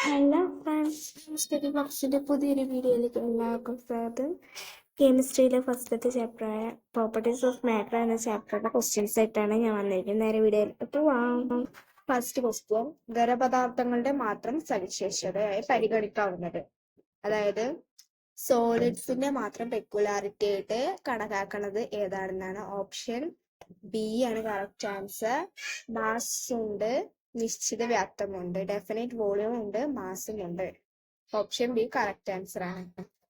Hello friends, study ബോക്സിന്റെ പുതിയൊരു വീഡിയോയിലേക്ക് എല്ലാവർക്കും സ്വാഗതം. കെമിസ്ട്രിയിലെ ഫസ്റ്റത്തെ ചാപ്റ്ററായ പ്രോപ്പർട്ടീസ് ഓഫ് മാറ്റർ എന്ന ചാപ്റ്ററുടെ ക്വസ്റ്റ്യൻസ് ആയിട്ടാണ് ഞാൻ വന്നിരിക്കുന്നത്. നേരെ വീഡിയോയിലേക്ക് പോവാം. ഫസ്റ്റ് ക്വസ്റ്റ്യൻ, ഖരപദാർത്ഥങ്ങളുടെ മാത്രം സവിശേഷതയായി പരിഗണിക്കാവുന്നത്. അതായത് സോളിഡ്സിന്റെ മാത്രം പെക്യുലാരിറ്റി ആയിട്ട് കണക്കാക്കുന്നത് ഏതാണെന്നാണ്. ഓപ്ഷൻ ബി ആണ് കറക്റ്റ് ആൻസർ. മാസ് ഉണ്ട്, നിശ്ചിത വ്യാപ്തമുണ്ട്, ഡെഫിനറ്റ് വോളിയം ഉണ്ട്, മാസും ഉണ്ട്. ഓപ്ഷൻ ബി കറക്റ്റ് ആൻസർ ആണ്.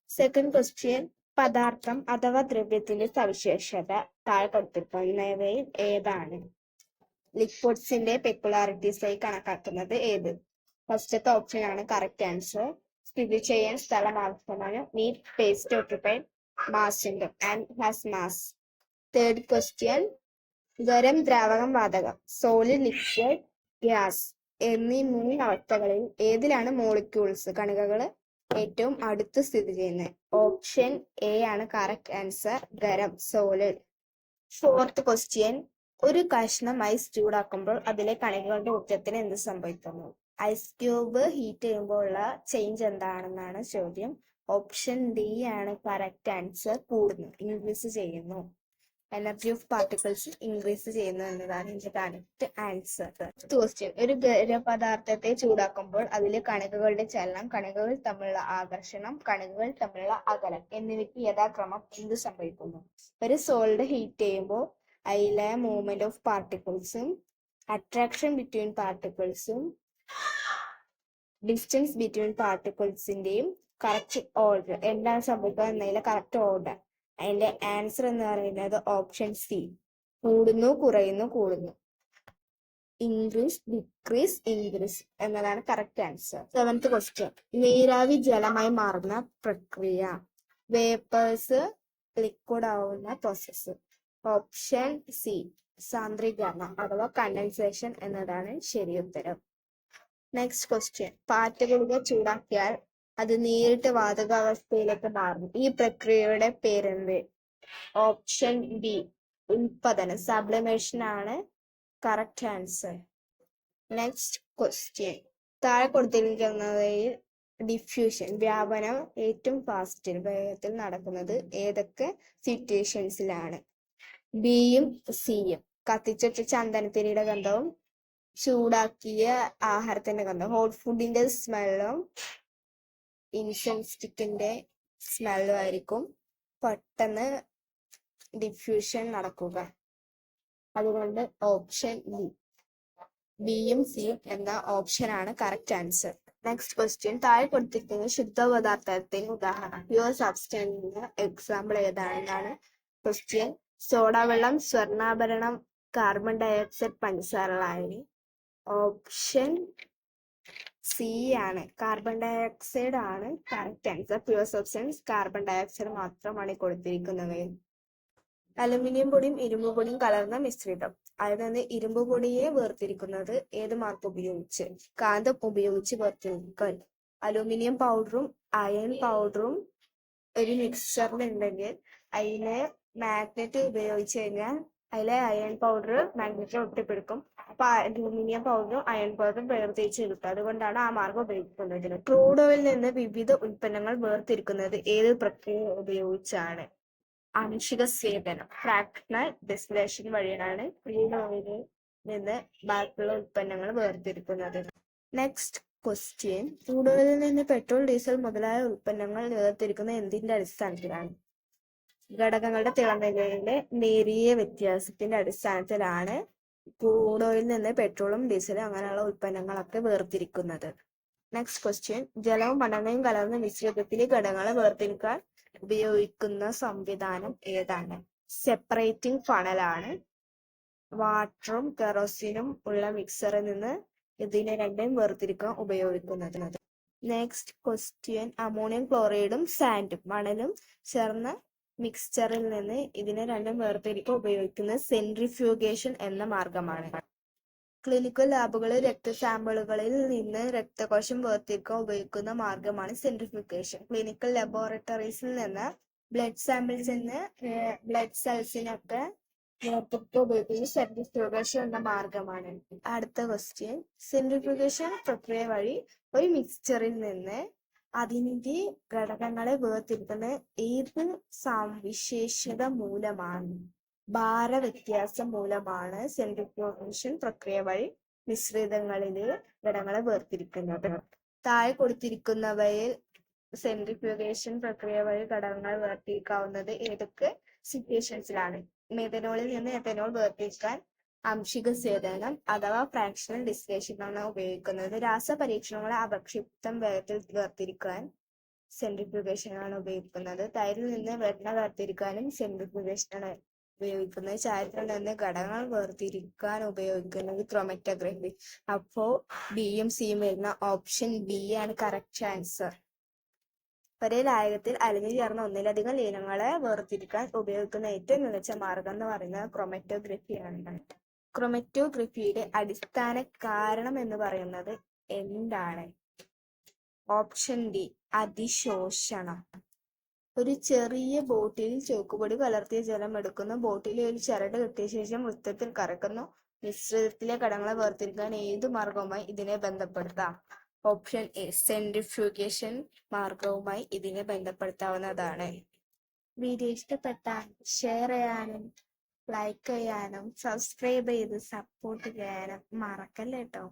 സെക്കൻഡ് ക്വസ്റ്റ്യൻ, പദാർത്ഥം അഥവാ ദ്രവ്യത്തിന്റെ സവിശേഷത താഴെ കൊടുത്തിരിക്കുന്നവയിൽ ഏതാണ്? ലിക്വിഡ്സിന്റെ പെക്യുലാരിറ്റീസ് ആയി കണക്കാക്കുന്നത് ഏത്? ഫസ്റ്റത്തെ ഓപ്ഷൻ ആണ് കറക്റ്റ് ആൻസർ. സ്ഥിതി ചെയ്യാൻ സ്ഥലം ആവശ്യമാണ്. നീറ്റ് പേസ്റ്റ് ഓക്യുപ്പൈഡ് മാസ് ഉണ്ട് and has mass. Third question, ഖരം, ദ്രാവകം, വാതകം, സോളിഡ്, ലിക്വിഡ്, ഗ്യാസ് എന്നീ മൂന്ന് അവസ്ഥകളിൽ ഏതിലാണ് മോളിക്യൂൾസ് കണികകൾ ഏറ്റവും അടുത്ത് സ്ഥിതി ചെയ്യുന്നത്? ഓപ്ഷൻ എ ആണ് കറക്റ്റ് ആൻസർ, ഖരം, സോളിഡ്. ഫോർത്ത് ക്വസ്റ്റ്യൻ, ഒരു കഷ്ണം ഐസ് ചൂടാക്കുമ്പോൾ അതിലെ കണികകളുടെ ഊർജ്ജത്തിന് എന്ത് സംഭവിക്കുന്നു? ഐസ് ക്യൂബ് ഹീറ്റ് ചെയ്യുമ്പോൾ ഉള്ള ചേഞ്ച് എന്താണെന്നാണ് ചോദ്യം. ഓപ്ഷൻ ഡി ആണ് കറക്റ്റ് ആൻസർ, കൂടുന്നു, ഇൻക്രീസ് ചെയ്യുന്നു. എനർജി ഓഫ് പാർട്ടിക്കിൾസ് ഇൻക്രീസ് ചെയ്യുന്നു എന്നതാണ് ഇതിന്റെ കറക്റ്റ് ആൻസർ. ക്വസ്റ്റ്യൻ, ഒരു ഖരപദാർത്ഥത്തെ ചൂടാക്കുമ്പോൾ അതിലെ കണികകളുടെ ചലനം, കണികകൾ തമ്മിലുള്ള ആകർഷണം, കണികകൾ തമ്മിലുള്ള അകലം എന്നിവയ്ക്ക് യഥാക്രമം എന്ത് സംഭവിക്കുന്നു? ഒരു സോളിഡ് ഹീറ്റ് ചെയ്യുമ്പോൾ അതിലെ മൂവ്മെന്റ് ഓഫ് പാർട്ടിക്കിൾസും അട്രാക്ഷൻ ബിറ്റ്വീൻ പാർട്ടിക്കിൾസും ഡിസ്റ്റൻസ് ബിറ്റ്വീൻ പാർട്ടിക്കിൾസിന്റെയും കറക്റ്റ് ഓർഡർ എന്താണ് സംഭവിക്കുക എന്നതിലെ കറക്റ്റ് ഓർഡർ. അതിന്റെ ആൻസർ എന്ന് പറയുന്നത് ഓപ്ഷൻ സി, കൂടുന്നു, കുറയുന്നു, കൂടുന്നു. ഇൻക്രീസ്, ഡിക്രീസ്, ഇൻക്രീസ് എന്നതാണ് കറക്റ്റ് ആൻസർ. സെവൻത് ക്വസ്റ്റ്യൻ, നീരാവി ജലമായി മാറുന്ന പ്രക്രിയ. വേപ്പേഴ്സ് ലിക്വിഡ് ആവുന്ന പ്രോസസ്സ്. ഓപ്ഷൻ സി, സാന്ദ്രീകരണം അഥവാ കണ്ടൻസേഷൻ എന്നതാണ് ശരിയുത്തരം. നെക്സ്റ്റ് ക്വസ്റ്റ്യൻ, പാറ്റഗുളിക ചൂടാക്കിയാൽ അത് നേരിട്ട് വാതകാവസ്ഥയിലേക്ക് മാറും. ഈ പ്രക്രിയയുടെ പേരെന്ത്? ഓപ്ഷൻ ബി, ഉൽപ്പതനം, സബ്ലിമേഷൻ ആണ് കറക്റ്റ് ആൻസർ. നെക്സ്റ്റ് ക്വസ്റ്റ്യൻ, താഴെ കൊടുത്തിരിക്കുന്നവയിൽ ഡിഫ്യൂഷൻ, വ്യാപനം ഏറ്റവും ഫാസ്റ്റിൽ, വേഗത്തിൽ നടക്കുന്നത് ഏതൊക്കെ സിറ്റുവേഷൻസിലാണ്? ബിയും സിയും. കത്തിച്ചിട്ട ചന്ദനത്തിരിയുടെ ഗന്ധവും ചൂടാക്കിയ ആഹാരത്തിന്റെ ഗന്ധം, ഹോട്ട് ഫുഡിന്റെ സ്മെല്ലും ഇൻസെൻസ് സ്റ്റിക്കിന്റെ സ്മെല്ലും ആയിരിക്കും പെട്ടെന്ന് ഡിഫ്യൂഷൻ നടക്കുക. അതുകൊണ്ട് ഓപ്ഷൻ ബി, ബിയും സിയും എന്ന ഓപ്ഷൻ ആണ് കറക്റ്റ് ആൻസർ. നെക്സ്റ്റ് ക്വസ്റ്റ്യൻ, താഴെ കൊടുത്തിരിക്കുന്ന ശുദ്ധ പദാർത്ഥത്തിന് ഉദാഹരണം, പ്യുവർ സബ്സ്റ്റൻസിന് എക്സാമ്പിൾ ഏതാണെന്നാണ് ക്വസ്റ്റ്യൻ. സോഡാവെള്ളം, സ്വർണ്ണാഭരണം, കാർബൺ ഡയോക്സൈഡ്, പഞ്ചസാര, ലായനി. ഓപ്ഷൻ സി ആണ്, കാർബൺ ഡയോക്സൈഡ് ആണ് correct answer. Pure substance carbon dioxide മാത്രമാണ് കൊടുത്തിരിക്കുന്നവയിൽ. അലുമിനിയം പൊടിയും ഇരുമ്പ് പൊടിയും കലർന്ന മിശ്രിതം. അതിൽ നിന്ന് ഇരുമ്പ് പൊടിയെ വേർതിരിക്കുന്നത് ഏത് മാർക്ക് ഉപയോഗിച്ച്? കാന്തം ഉപയോഗിച്ച് വേർതിരിക്കൽ. അലുമിനിയം പൗഡറും അയൺ പൗഡറും ഒരു മിക്സ്ചറിലുണ്ടെങ്കിൽ അതിനെ മാഗ്നറ്റ് ഉപയോഗിച്ച് കഴിഞ്ഞാൽ അതിലെ അയൺ പൗഡർ മാഗ്നറ്റ് ഒട്ടിപ്പിടിക്കും. അപ്പൊ അലൂമിനിയം പൗഡറും അയൺ പൗഡറും വേർതിരിച്ച് കിട്ടും. അതുകൊണ്ടാണ് ആ മാർഗം ഉപയോഗിക്കുന്നത്. ക്രൂഡ് ഓയിൽ നിന്ന് വിവിധ ഉൽപ്പന്നങ്ങൾ വേർതിരിക്കുന്നത് ഏത് പ്രക്രിയ ഉപയോഗിച്ചാണ്? ആംശിക സ്വേദനം, ഫ്രാക്ഷണൽ ഡിസ്റ്റിലേഷൻ വഴിയാണ് ക്രൂഡ് ഓയിലിൽ നിന്ന് ബാക്കിയുള്ള ഉൽപ്പന്നങ്ങൾ വേർതിരിക്കുന്നത്. നെക്സ്റ്റ് ക്വസ്റ്റ്യൻ, ക്രൂഡ് ഓയിലിൽ നിന്ന് പെട്രോൾ, ഡീസൽ മുതലായ ഉൽപ്പന്നങ്ങൾ വേർതിരിക്കുന്ന എന്തിന്റെ അടിസ്ഥാനത്തിലാണ്? ഘടകങ്ങളുടെ തിളനിലയിലെ നേരിയ വ്യത്യാസത്തിന്റെ അടിസ്ഥാനത്തിലാണ് ക്രൂഡ് ഓയിലിൽ നിന്ന് പെട്രോളും ഡീസലും അങ്ങനെയുള്ള ഉൽപ്പന്നങ്ങളൊക്കെ വേർതിരിക്കുന്നത്. നെക്സ്റ്റ് ക്വസ്റ്റ്യൻ, ജലവും മണ്ണെണ്ണയും കലർന്ന മിശ്രിതത്തിലെ ഘടകങ്ങളെ വേർതിരിക്കാൻ ഉപയോഗിക്കുന്ന സംവിധാനം ഏതാണ്? സെപ്പറേറ്റിംഗ് ഫണലാണ്. വാട്ടറും കെറോസിനും ഉള്ള മിക്സറിൽ നിന്ന് ഇതിനെ രണ്ടും വേർതിരിക്കാൻ ഉപയോഗിക്കുന്നത്. നെക്സ്റ്റ് ക്വസ്റ്റ്യൻ, അമോണിയം ക്ലോറൈഡും സാൻഡും മണലും ചേർന്ന മിക്സ്ചറിൽ നിന്ന് ഇതിനെ രണ്ടും വേർതിരിക്കാൻ ഉപയോഗിക്കുന്ന സെൻട്രിഫ്യൂഗേഷൻ എന്ന മാർഗമാണ്. ക്ലിനിക്കൽ ലാബുകളിൽ രക്തസാമ്പിളുകളിൽ നിന്ന് രക്തകോശം വേർതിരിക്കാൻ ഉപയോഗിക്കുന്ന മാർഗമാണ് സെൻട്രിഫ്യൂഗേഷൻ. ക്ലിനിക്കൽ ലബോറട്ടറീസിൽ നിന്ന് ബ്ലഡ് സാമ്പിൾസിൽ നിന്ന് ബ്ലഡ് സെൽസിനൊക്കെ വേർതിരിക്കാൻ ഉപയോഗിക്കുന്നത് സെൻട്രിഫ്യൂഗേഷൻ എന്ന മാർഗമാണ്. അടുത്ത ക്വസ്റ്റ്യൻ, സെൻട്രിഫ്യൂഗേഷൻ പ്രക്രിയ വഴി ഒരു മിക്സ്ചറിൽ നിന്ന് അതിന്റെ ഘടകങ്ങളെ വേർതിരിക്കുന്ന ഏത് സവിശേഷത മൂലമാണ്? ഭാരവ്യത്യാസം മൂലമാണ് സെൻട്രിഫ്യൂഗേഷൻ പ്രക്രിയ വഴി മിശ്രിതങ്ങളിലെ ഘടകങ്ങളെ വേർതിരിക്കുന്നത്. താഴെ കൊടുത്തിരിക്കുന്നവയിൽ സെൻട്രിഫ്യൂഗേഷൻ പ്രക്രിയ വഴി ഘടകങ്ങൾ വേർതിരിക്കാവുന്നത് ഏതൊക്കെ സിറ്റുവേഷൻസിലാണ്? മെഥനോളിൽ നിന്ന് എഥനോൾ വേർതിരിക്കാൻ ആംശിക സ്വേദനം അഥവാ ഫ്രാക്ഷണൽ ഡിസ്റ്റിലേഷൻ ആണ് ഉപയോഗിക്കുന്നത്. രാസപരീക്ഷണങ്ങളെ അപക്ഷിപ്തം വേഗത്തിൽ വേർതിരിക്കാൻ സെൻട്രിഫ്യൂഗേഷൻ ആണ് ഉപയോഗിക്കുന്നത്. തൈരിൽ നിന്ന് വെണ്ണ വേർതിരിക്കാനും സെൻട്രിഫ്യൂഗേഷൻ ആണ് ഉപയോഗിക്കുന്നത്. ചായത്തിൽ നിന്ന് ഘടകങ്ങൾ വേർതിരിക്കാൻ ഉപയോഗിക്കുന്നത് ക്രോമറ്റോഗ്രഫി. അപ്പോ ബിയും സിയും വരുന്ന ഓപ്ഷൻ ബി ആണ് കറക്റ്റ് ആൻസർ. ഒരേ ലായകത്തിൽ അലിഞ്ഞു ചേർന്ന ഒന്നിലധികം ലീനങ്ങളെ വേർതിരിക്കാൻ ഉപയോഗിക്കുന്ന ഏറ്റവും മികച്ച മാർഗം എന്ന് പറയുന്നത് ക്രോമറ്റോഗ്രഫിയാണ്. ക്രോമറ്റോഗ്രഫിയുടെ അടിസ്ഥാന കാരണം എന്ന് പറയുന്നത് എന്താണ്? ഓപ്ഷൻ ഡി അതിശോഷണം. ഒരു ചെറിയ ബോട്ടിലിൽ ചോക്കുപൊടി കലർത്തിയ ജലം എടുക്കുന്നു. ബോട്ടിലിൽ ഒരു ചരട് കെട്ടിയ ശേഷം വൃത്തത്തിൽ കറക്കുന്നു. മിശ്രിതത്തിലെ ഘടകങ്ങളെ വേർതിരിക്കാൻ ഏതു മാർഗവുമായി ഇതിനെ ബന്ധപ്പെടുത്താം? ഓപ്ഷൻ എ സെൻട്രിഫ്യൂഗേഷൻ മാർഗവുമായി ഇതിനെ ബന്ധപ്പെടുത്താവുന്നതാണ്. വീഡിയോ ഇഷ്ടപ്പെട്ടാൽ ഷെയർ ചെയ്യാനും ലൈക്ക് ചെയ്യാനും സബ്സ്ക്രൈബ് ചെയ്ത് സപ്പോർട്ട് ചെയ്യാനും മറക്കല്ലേ കേട്ടോ.